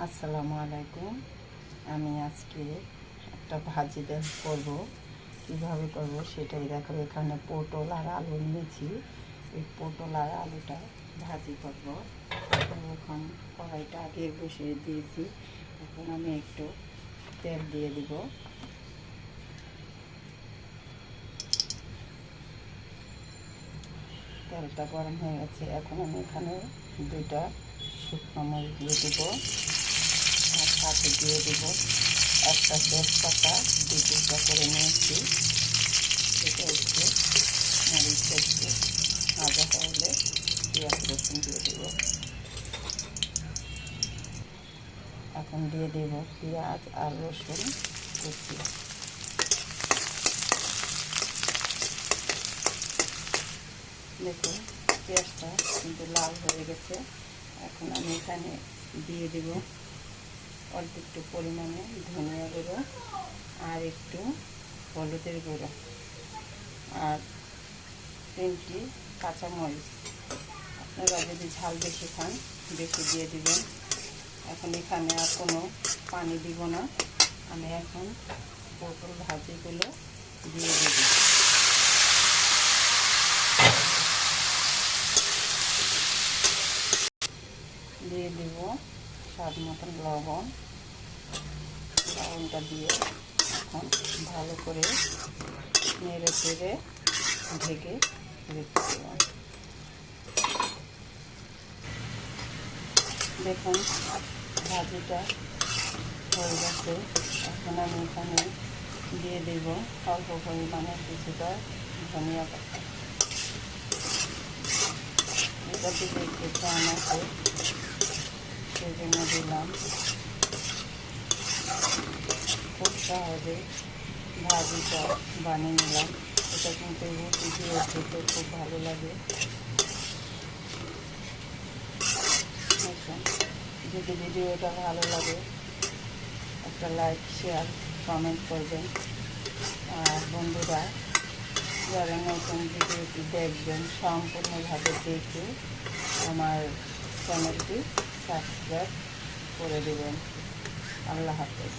আসসালামু আলাইকুম। আমি আজকে একটা ভাজি করব, কীভাবে করব সেটাই দেখো। এখানে পটল আর আলু নিয়েছি। এই পটল আর আলুটা ভাজি করব। এখন কড়াইটা আগে বসিয়ে দিয়েছি। এখন আমি একটু তেল দিয়ে দিব। তেলটা গরম হয়ে গেছে। এখন আমি এখানে 2টা শুকনো মরিচ দিয়ে দেবো, আর সাথে দিয়ে দেবো একটা তেজপাতা 2 টুকরা করে নিয়েছি। সেটা একটু মরিচটা একটু ভাজা হলে পেঁয়াজ রসুন দিয়ে দেবো। এখন দিয়ে দেব পেঁয়াজ আর রসুন কুচি। দেখুন পেঁয়াজটা কিন্তু লাল হয়ে গেছে। এখন আমি এখানে দিয়ে দেব অল্প একটু পরিমাণে ধনিয়া গুঁড়ো আর একটু হলুদের গুঁড়ো আর 3টি কাঁচামরিচ। আপনারা যদি ঝাল বেশি খান বেশি দিয়ে দিবেন। এখন এখানে আর কোনো পানি দিব না। আমি এখন পটল ভাজিগুলো দিয়ে দেব। দিয়ে দেব স্বাদ মতন লবণটা দিয়ে এখন ভালো করে নেড়ে চেড়ে ঢেকে রেখে দেব। দেখুন ভাজিটা হয়ে গেছে। এখন আমি এখানে দিয়ে দেব অল্প পরিমাণে কিছুটা ধনিয়া পাতা। এটা দিকে একটু টান আছে, সেই জন্য দিলাম। খুব সহজে ভাজিটা বানিয়ে নিলাম। এটা কিন্তু রুটি দিয়ে খেতে খুব ভালো লাগে। যদি ভিডিওটা ভালো লাগে একটা লাইক শেয়ার কমেন্ট করবেন। আর বন্ধুরা যারা নতুন ভিডিওটি দেখবেন সম্পূর্ণভাবে দেখে আমার চ্যানেলটি সাবস্ক্রাইব করে দেবেন। আল্লাহ হাফেজ।